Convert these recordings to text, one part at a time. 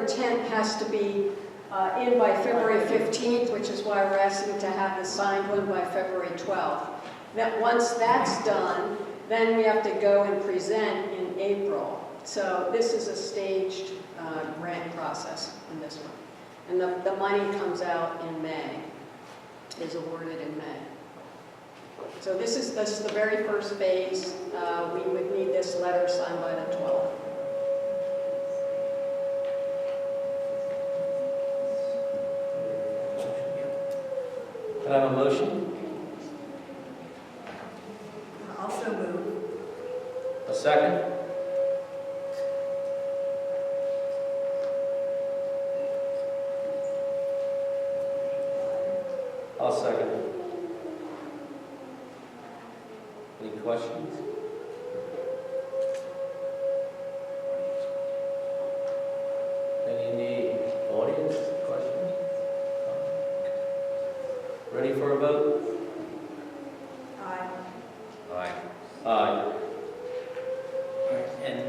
intent has to be in by February 15th, which is why we're asking to have the signed one by February 12th. That once that's done, then we have to go and present in April. So this is a staged grant process in this one. And the money comes out in May, is awarded in May. So this is the very first phase. We would need this letter signed by the 12th. Can I have a motion? Also move. A second? I'll second it. Any questions? Any in the audience? Questions? Ready for a vote? Aye. Aye. Aye. And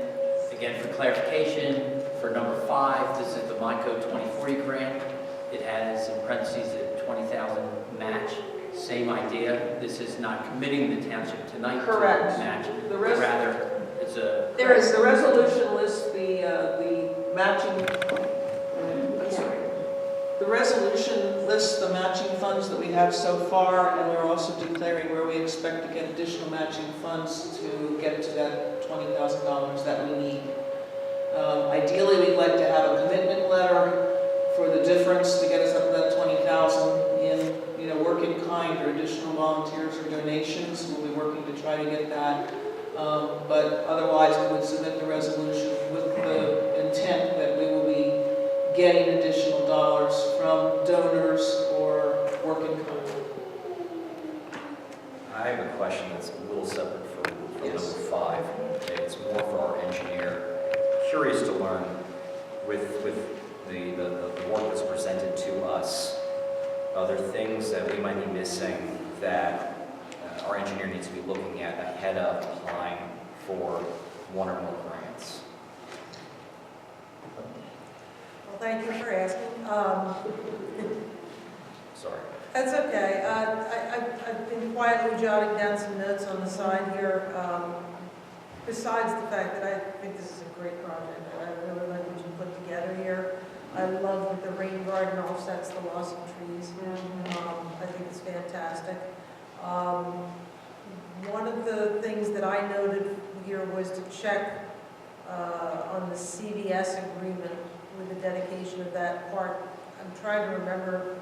again, for clarification, for number 5, this is the MyCode 2040 grant. It has in parentheses a 20,000 match. Same idea. This is not committing the township tonight Correct. to match. The rest- Rather, it's a There is The resolution lists the matching, sorry. The resolution lists the matching funds that we have so far, and we're also declaring where we expect to get additional matching funds to get to that $20,000 that we need. Ideally, we'd like to have a commitment letter for the difference to get us up to that 20,000 in, work in kind or additional volunteers or donations. We'll be working to try to get that. But otherwise, we would submit the resolution with the intent that we will be getting additional dollars from donors or work in kind. I have a question that's a little separate from Yes. number 5. Okay, it's more for our engineer. Curious to learn with the work that's presented to us, are there things that we might be missing that our engineer needs to be looking at ahead of applying for one or more grants? Well, thank you for asking. Sorry. That's okay. I've been quietly jotting down some notes on the side here. Besides the fact that I think this is a great project, I really like what you put together here. I love that the rain garden offsets the loss of trees. I think it's fantastic. One of the things that I noted here was to check on the CVS agreement with the dedication of that park. I'm trying to remember,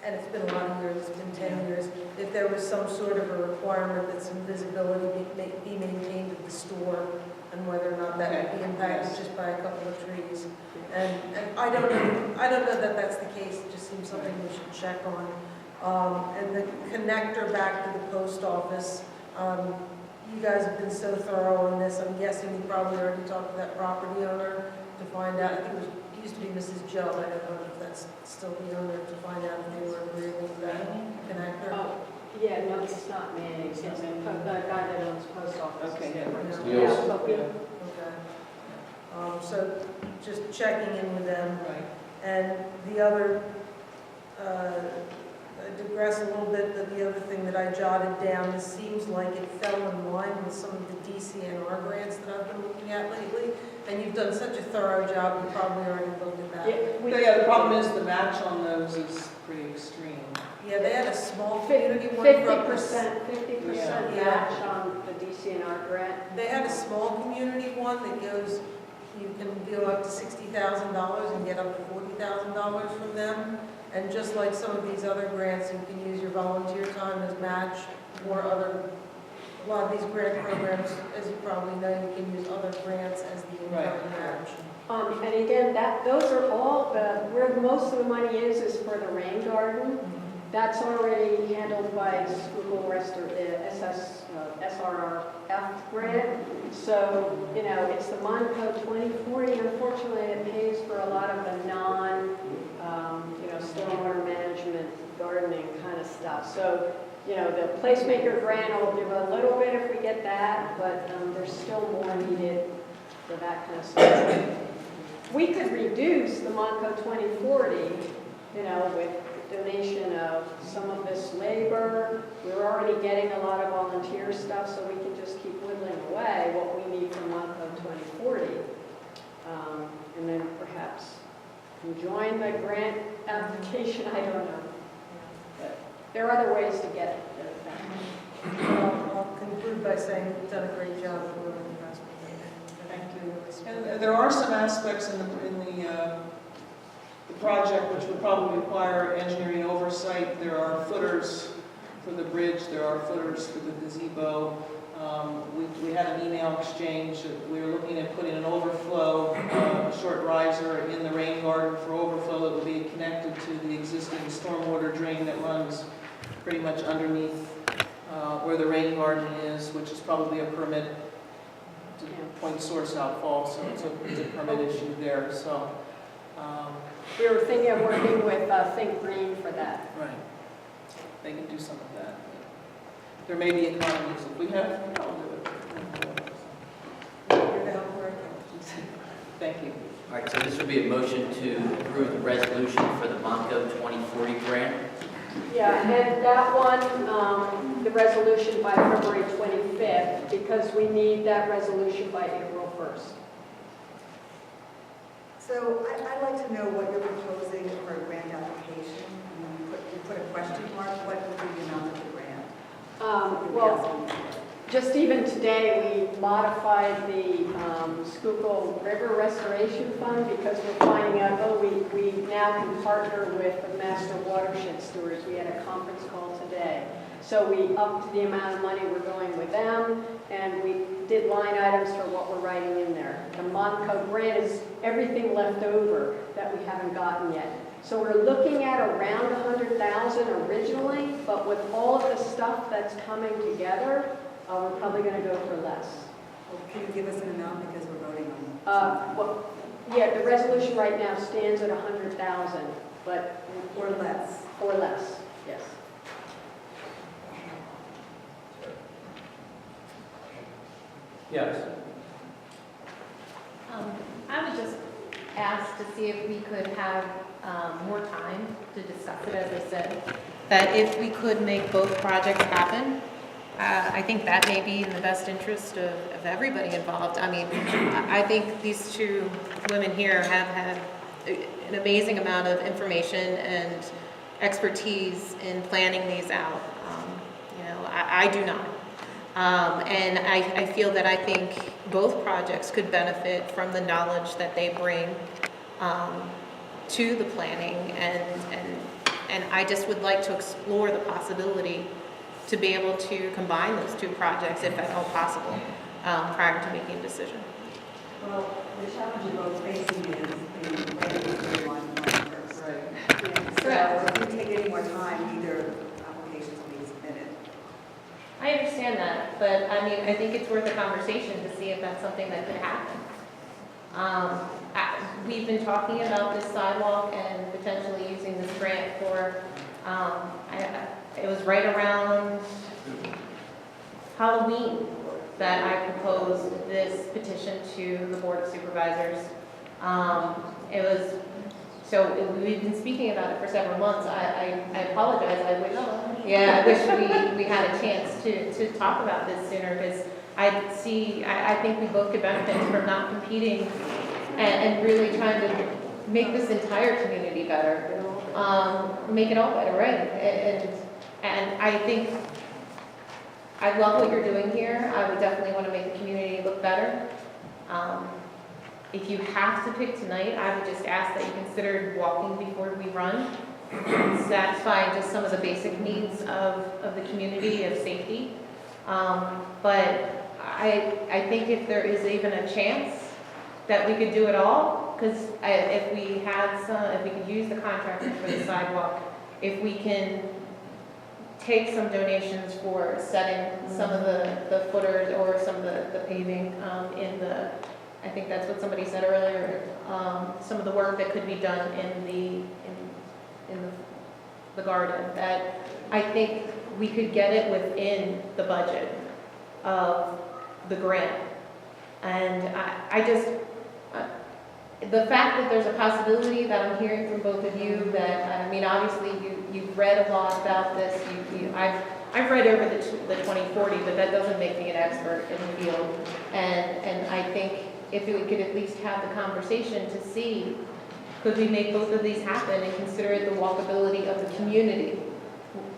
and it's been a lot of years, it's been 10 years, if there was some sort of a requirement that some visibility be maintained at the store, and whether or not that would be impacted just by a couple of trees. And I don't know that that's the case. It just seems something we should check on. And the connector back to the post office, you guys have been so thorough on this. I'm guessing you probably already talked to that property owner to find out. I think it used to be Mrs. Joe. I don't know if that's still the owner, to find out if they were agreeable with that connector. Oh, yeah, no, it's not me. It's the guy that owns post office. Okay, Yeah, but we- Okay. So just checking in with them. Right. And the other, I digress a little bit, but the other thing that I jotted down, it seems like it fell in line with some of the DCNR grants that I've been looking at lately. And you've done such a thorough job, you probably already looked at that. Yeah, the problem is the match on those is pretty extreme. Yeah, they had a small community one from 50% Yeah. match on the DCNR grant. They had a small community one that goes, you can go up to $60,000 and get up to $40,000 from them. And just like some of these other grants, you can use your volunteer time as match or a lot of these grant programs, as you probably know, you can use other grants as the income match. And again, those are all, where most of the money is for the rain garden. That's already handled by School SRRF grant. So, it's the MonCo 2040. Unfortunately, it pays for a lot of the stormwater management, gardening kind of stuff. So, the placemaker grant will give a little bit if we get that, but there's still more needed for that kind of stuff. we could reduce the Monco 2040, you know, with donation of some of this labor. We're already getting a lot of volunteer stuff, so we can just keep whittling away what we need for Monco 2040. And then perhaps join the grant application, I don't know. But there are other ways to get it. I'll conclude by saying you've done a great job for the investment. Thank you. And there are some aspects in the project which would probably require engineering oversight. There are footers for the bridge, there are footers for the gazebo. We had an email exchange. We were looking at putting an overflow, a short riser in the rain garden for overflow that would be connected to the existing stormwater drain that runs pretty much underneath where the rain garden is, which is probably a permit to point source outfall, so it's a permit issue there. So We were thinking of working with Think Green for that. right, they can do some of that. There may be economies if we have. I'll do it. You're down for it. Thank you. All right, so this would be a motion to approve the resolution for the Monco 2040 grant. Yeah, and that one, the resolution by February 25th, because we need that resolution by April 1st. So I'd like to know what you're proposing for a grant application. You put a question mark, what would be the amount of the grant? Well, just even today, we modified the Schuylkill River Restoration Fund because we're finding out, oh, we now can partner with the Master Watershed Stewards. We had a conference call today. So we upped the amount of money we're going with them, and we did line items for what we're writing in there. The Monco grant is everything left over that we haven't gotten yet. So we're looking at around 100,000 originally, but with all of the stuff that's coming together, we're probably going to go for less. Well, can you give us an amount because we're voting on Well, yeah, the resolution right now stands at 100,000, but or less? or less, yes. Yes. I would just ask to see if we could have more time to discuss it, as I said. That if we could make both projects happen, I think that may be in the best interest of everybody involved. I mean, I think these two women here have had an amazing amount of information and expertise in planning these out. I do not. And I feel that I think both projects could benefit from the knowledge that they bring to the planning, and I just would like to explore the possibility to be able to combine those two projects, if at all possible, prior to making a decision. Well, the challenge you're both facing is the regulatory one first. Right. So if we take any more time, either applications will be submitted. I understand that, but I mean, I think it's worth a conversation to see if that's something that could happen. We've been talking about this sidewalk and potentially using this grant for, it was right around Halloween that I proposed this petition to the Board of Supervisors. It was, so we've been speaking about it for several months. I apologize, I wish we had a chance to talk about this sooner, because I think we both could benefit from not competing and really trying to make this entire community better, make it all better, right? And I think, I love what you're doing here. I would definitely want to make the community look better. If you have to pick tonight, I would just ask that you consider walking before we run, satisfying just some of the basic needs of the community, of safety. But I think if there is even a chance that we could do it all, because if we could use the contractor for the sidewalk, if we can take some donations for setting some of the footers or some of the paving in the, I think that's what somebody said earlier, some of the work that could be done in the garden, that I think we could get it within the budget of the grant. And the fact that there's a possibility that I'm hearing from both of you, that, I mean, obviously, you've read a lot about this, I've read over the 2040, but that doesn't make me an expert in the field. And I think if we could at least have the conversation to see, could we make both of these happen and consider the walkability of the community,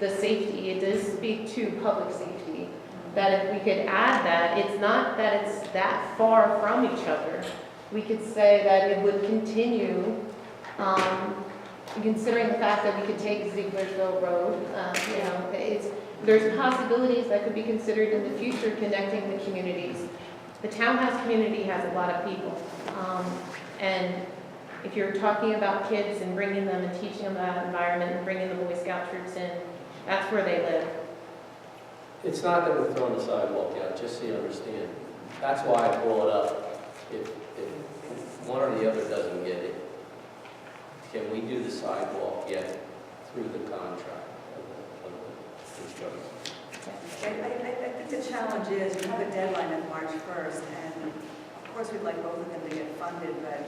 the safety, it does speak to public safety, that if we could add that, it's not that it's that far from each other. We could say that it would continue, considering the fact that we could take Zieglersville Road, there's possibilities that could be considered in the future connecting the communities. The townhouse community has a lot of people, and if you're talking about kids and bringing them and teaching them that environment and bringing the Boy Scout troops in, that's where they live. It's not that we're throwing the sidewalk out, just so you understand. That's why I brought up, if one or the other doesn't get it, can we do the sidewalk yet through the contract of the construction? I think the challenge is, we have a deadline of March 1st, and of course, we'd like both of them to get funded, but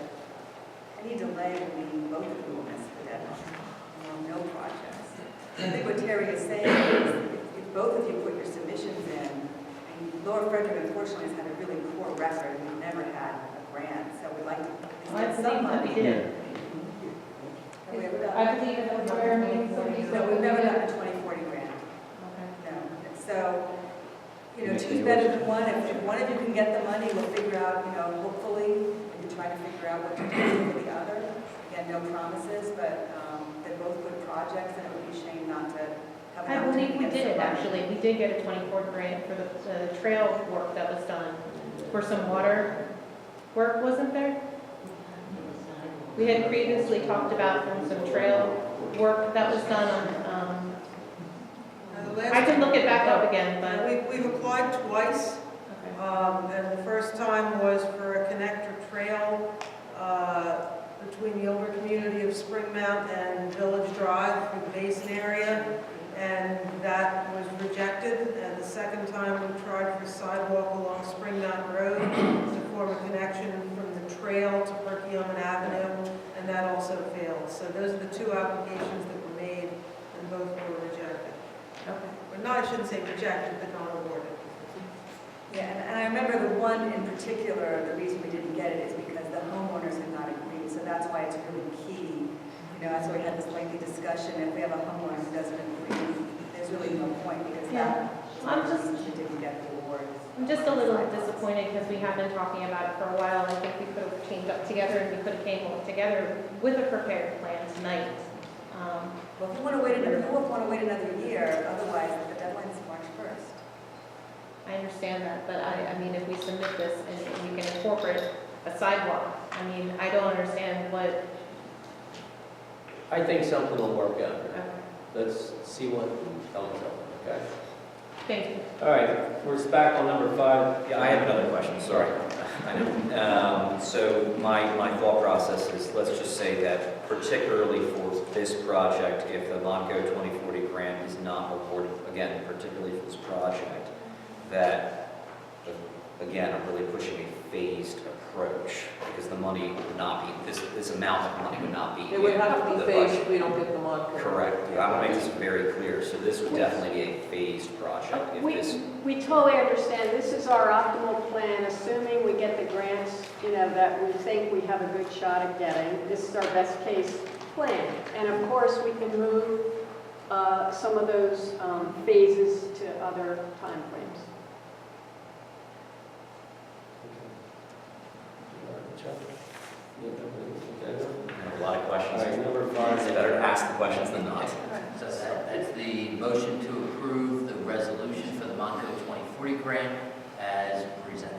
any delay will mean both of them will miss the deadline, no projects. I think what Terry is saying is, if both of you put your submissions in, and Laura Frederick unfortunately has had a really poor record, we've never had a grant, so we'd like to get some that we money. did. Have we ever done? I believe it was where No, we've never done a 2040 grant. Okay. No. So, two's better than one. If one of you can get the money, we'll figure out, hopefully, we can try to figure out what to do for the other. Again, no promises, but they're both good projects, and it would be a shame not to have an I believe we opportunity to did get it, some money. actually. We did get a 24 grant for the trail work that was done. For some water work, wasn't there? We had previously talked about from some trail work that was done on, I can look it back up again, but. We've applied twice, Okay. and the first time was for a connector trail between the older community of Springmount and Village Drive through the basin area, and that was rejected. And the second time we tried for sidewalk along Springmount Road to form a connection from the trail to Perkiomen Avenue, and that also failed. So those are the two applications that were made, and both were rejected. Okay. Or not, I shouldn't say rejected, but not awarded. Yeah, and I remember the one in particular, the reason we didn't get it is because the homeowners had not agreed, so that's why it's really key. That's why we had this lengthy discussion. If we have a homeowner who doesn't agree, there's really no point, because that didn't get the award. I'm just a little disappointed because we have been talking about it for a while. I think we could have teamed up together and we could have came together with a prepared plan tonight. Well, if we want to wait another year, otherwise the deadline is March 1st. I understand that, but I mean, if we submit this and we can incorporate a sidewalk, I mean, I don't understand what. I think something will work out here. Okay. Let's see what comes up, okay? Thank you. All right, we're back on number 5. Yeah, I have another question, sorry. I know. So my thought process is, let's just say that particularly for this project, if the Monco 2040 grant is not awarded, again, particularly for this project, that, again, I'm really pushing a phased approach, because the money would not be, this amount of money would not be It would in have to the be phased budget. if we don't get them on. Correct. I want to make this very clear. So this would definitely be a phased project. If this, We totally understand. This is our optimal plan, assuming we get the grants, that we think we have a good shot at getting. This is our best case plan. And of course, we can move some of those phases to other timeframes. I have a lot of All questions. right, number It's 5. better to ask the questions than not. So that's the motion to approve the resolution for the Monco 2040 grant as presented.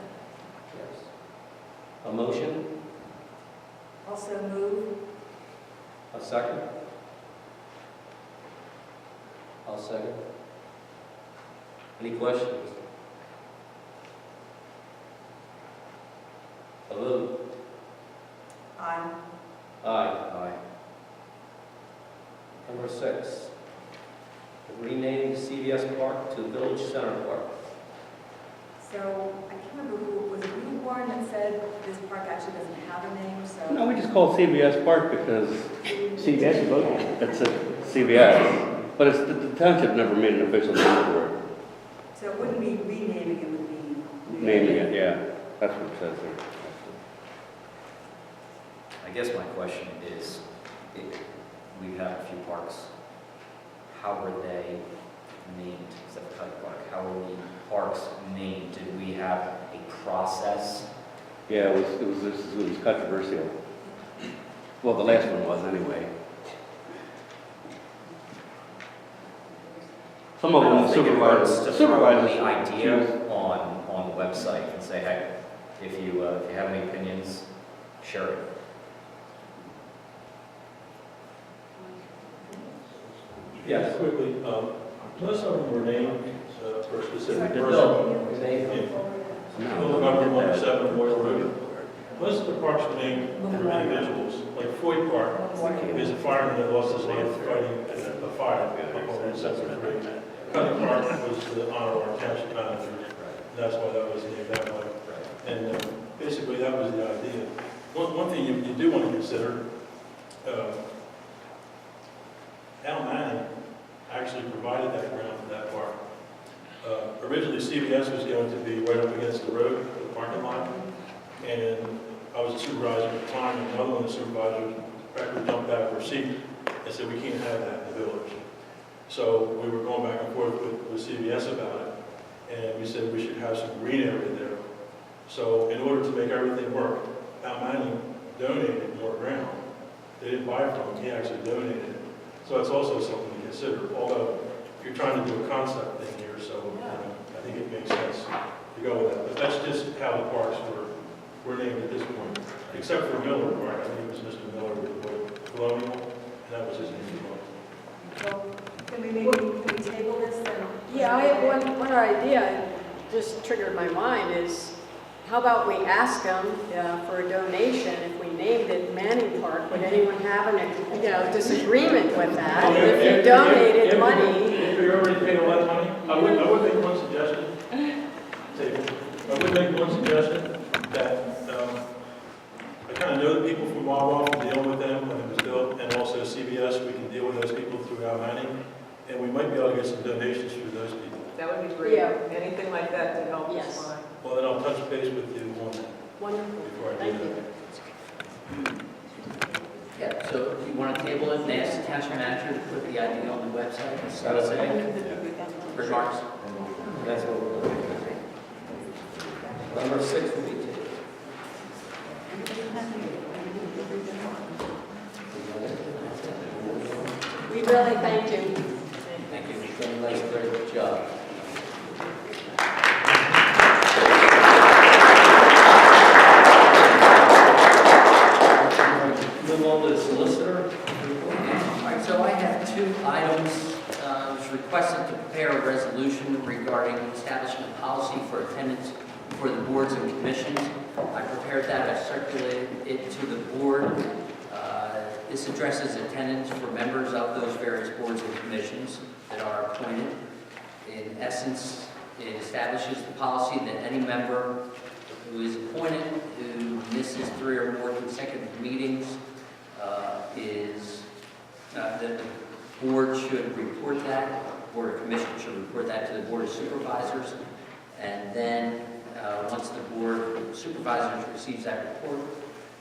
Yes. A motion? Also move. A second? I'll second. Any questions? A vote? Aye. Aye. Aye. Number 6. Renaming CVS Park to Village Center Park. So I can't remember who, was it you, unicorn that said this park actually doesn't have a name, so. No, we just call it CVS Park because CVS is local. It's a CVS, but it's, the township never made an official name for it. So it wouldn't be renaming, it would be. Naming it, yeah, that's what it says there. I guess my question is, we have a few parks. How were they named? Except for Kite Park, how were the parks named? Did we have a process? Yeah, it was controversial. Well, the last one was anyway. Some of I them, don't the think it hurts to throw supervisors. the idea on the website and say, hey, if you have any opinions, share it. Yes. Quickly, most of them were named for a specific The person. bill, they- Bill number 107 Royal Road. Most of the parks were named for individuals, like Floyd Park is a fireman that lost his life fighting a fire up on the Central Bridge. Cutting Park was the honor of our township manager, and that's why that was named that way. And basically, that was the idea. One thing you do want to consider, Al Manning actually provided that ground for that park. Originally, CVS was going to be right up against the road, the parking lot, and I was a supervisor at the time, and another one of the supervisors actually jumped out of her seat and said, we can't have that in the village. So we were going back and forth with CVS about it, and we said we should have some green area there. So in order to make everything work, Al Manning donated more ground. They didn't buy it from him, he actually donated it. So it's also something to consider, although you're trying to do a concept thing here, so I think it makes sense to go with that. But that's just how the parks were named at this point, except for Miller Park. I think it was Mr. Miller with the Colonial, and that was his name as well. Well, can we table this and? Yeah, I have one idea, just triggered my mind, is how about we ask them for a donation? If we named it Manning Park, would anyone have an disagreement with that? If you donated money. If you're already paying a lot of money, I would make one suggestion. I would make one suggestion that I kind of know the people from Wawa, from dealing with them when it was built, and also CVS, we can deal with those people through Al Manning, and we might be able to get some donations through those people. That would be great. Yeah. Anything like that to help Yes. is fine. Well, then I'll touch base with you on that Wonderful, before I thank do you. that. Yeah, so you want to table it and ask the township manager to put the idea on the website? That's it. Remarks? That's what we're looking at. Number 6 will be tabled. We really thank you. Thank you. You've done a nice, great job. Move on to the solicitor. All right, so I have 2 items. I was requested to prepare a resolution regarding establishing a policy for attendance for the boards and commissions. I prepared that, I circulated it to the board. This addresses attendance for members of those various boards and commissions that are appointed. In essence, it establishes the policy that any member who is appointed who misses 3 or more consecutive meetings the board should report that, board or commission should report that to the board of supervisors, and then once the board of supervisors receives that report,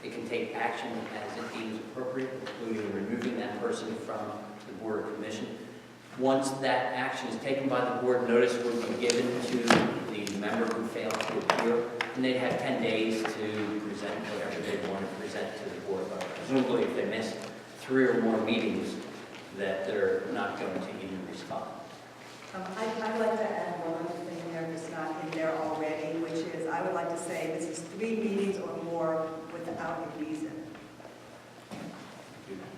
it can take action as it deems appropriate, including removing that person from the board or commission. Once that action is taken by the board, notice would be given to the member who failed to appear, and they'd have 10 days to present whatever they want to present to the board. But presumably, if they miss 3 or more meetings, that they're not going to even respond. I'd like to add one other thing there that's not in there already, which is I would like to say this is 3 meetings or more without a reason.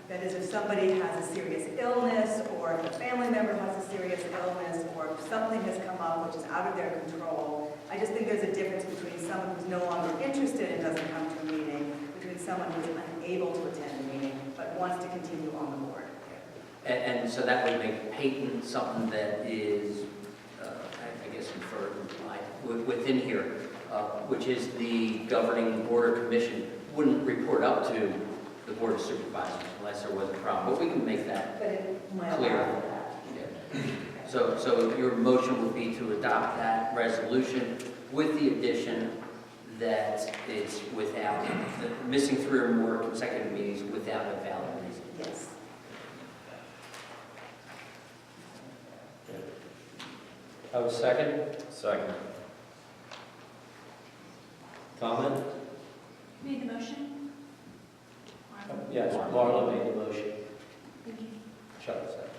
That is, if somebody has a serious illness, or if a family member has a serious illness, or if something has come up which is out of their control, I just think there's a difference between someone who's no longer interested and doesn't come to a meeting, between someone who's unable to attend a meeting but wants to continue on the board. And so that would make patent something that is, I guess, inferred, implied within here. which is the governing board or commission, wouldn't report up to the board of supervisors unless there was a problem. But we can make that But it might clear. allow for that. Yeah. So your motion would be to adopt that resolution with the addition that it's without, missing 3 or more consecutive meetings without a valid reason. Yes. Have a second? Second. Comment? Made the motion? Yes, Marla made the motion. Thank you. Chuck second.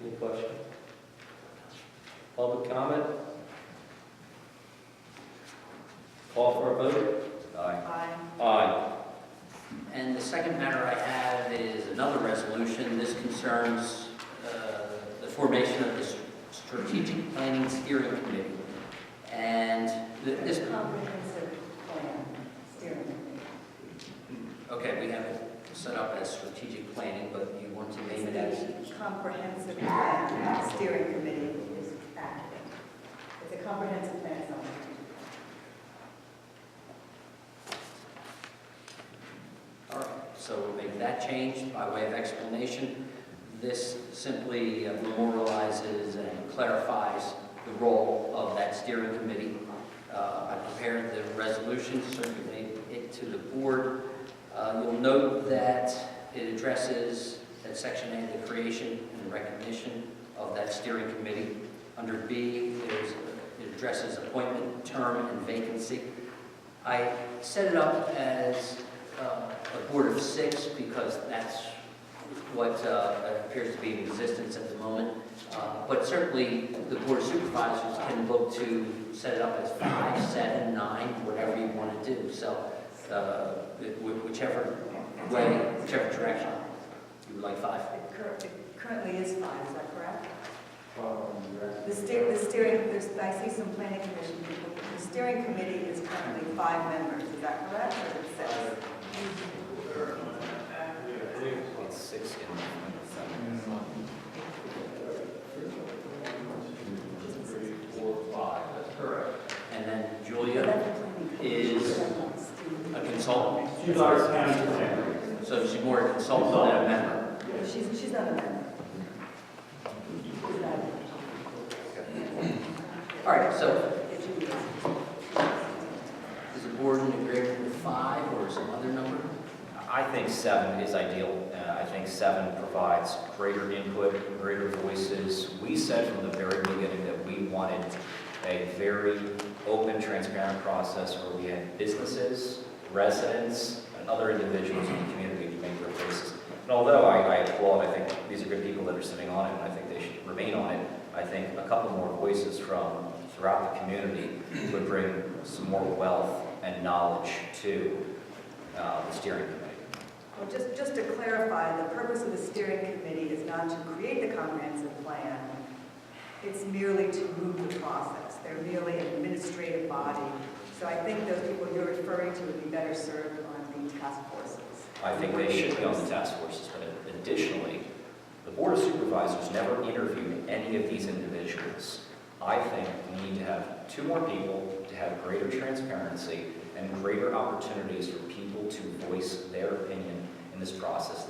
Any questions? Public comment? Call for a vote? Aye. Aye. And the second matter I have is another resolution. This concerns the formation of the Strategic Planning Steering Committee. And this, Comprehensive plan, steering committee. okay, we have it set up as strategic planning, but you want to name it as? The comprehensive plan, steering committee is acting. It's a comprehensive plan, it's not. All right, so we'll make that change by way of explanation. This simply memorializes and clarifies the role of that steering committee. I prepared the resolution, circulated it to the board. You'll note that it addresses, at Section A, the creation and recognition of that steering committee. Under B, it addresses appointment, term, and vacancy. I set it up as a board of 6 because that's what appears to be in existence at the moment. But certainly, the board of supervisors can vote to set it up as 5, 7, 9, whatever you want to do. So whichever way, whichever direction you would like 5. It currently is 5, is that correct? The steering, I see some planning commission people. The steering committee is currently 5 members, is that correct, or is it 6? It's 6 and 7. 3, 4, 5. That's correct. And then Julia is a consultant. She's our county planner. So she's more a consultant than a member. She's not a member. All right, so is the board in agreement with 5 or some other number? I think 7 is ideal. I think 7 provides greater input, greater voices. We said from the very beginning that we wanted a very open, transparent process where we had businesses, residents, and other individuals in the community to make their voices. And although I applaud, I think these are good people that are sitting on it, and I think they should remain on it, I think a couple more voices from throughout the community would bring some more wealth and knowledge to the steering committee. Well, just to clarify, the purpose of the steering committee is not to create the comprehensive plan. It's merely to move the process. They're merely an administrative body. So I think those people you're referring to would be better served on the task forces. I think they should be on the task forces, but additionally, the Board of Supervisors never interviewed any of these individuals. I think we need to have 2 more people to have greater transparency and greater opportunities for people to voice their opinion in this process.